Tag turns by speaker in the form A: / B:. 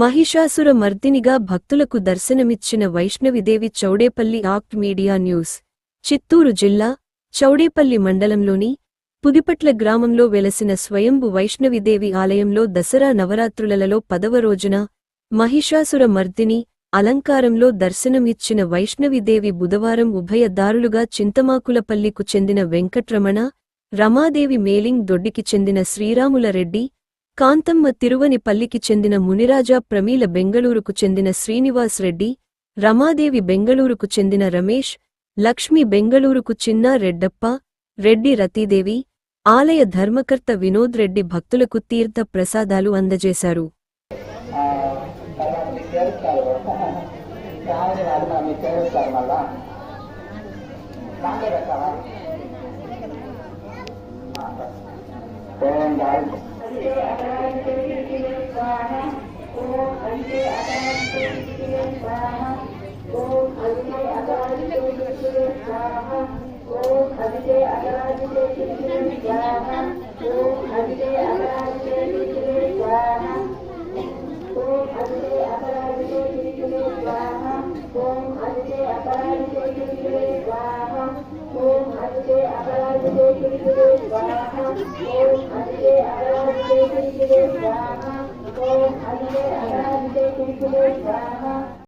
A: మహిషాసుర మర్దినిగా భక్తులకు దర్శనమిచ్చిన Vaishnavidevi Chowdepalli act media news Chittoor జిల్లా చౌడేపల్లి మండలంలోని పుదిపట్ల గ్రామంలో వెలసిన స్వయంభు వైష్ణవిదేవి ఆలయంలో దసరా నవరాత్రులలో 10వ రోజున మహిషాసుర మర్దిని అలంకారంలో దర్శనమిచ్చిన వైష్ణవిదేవి బుధవారం ఉభయ దారులుగా చింతమాకులపల్లికు చెందిన వెంకట్రమణ రమాదేవి మేలింగ్ దొడ్డికి చెందిన శ్రీరాముల రెడ్డి కాంతమ్మ తిరువనిపల్లికి చెందిన మునిరాజా ప్రమీల బెంగళూరుకు చెందిన శ్రీనివాస్ రెడ్డి రమాదేవి బెంగళూరుకు చెందిన రమేష్ లక్ష్మి బెంగళూరుకు చిన్నా రెడ్డప్ప రెడ్డి రతీదేవి ఆలయ ధర్మకర్త వినోద్ రెడ్డి భక్తులకు తీర్థ ప్రసాదాలు అందజేశారు.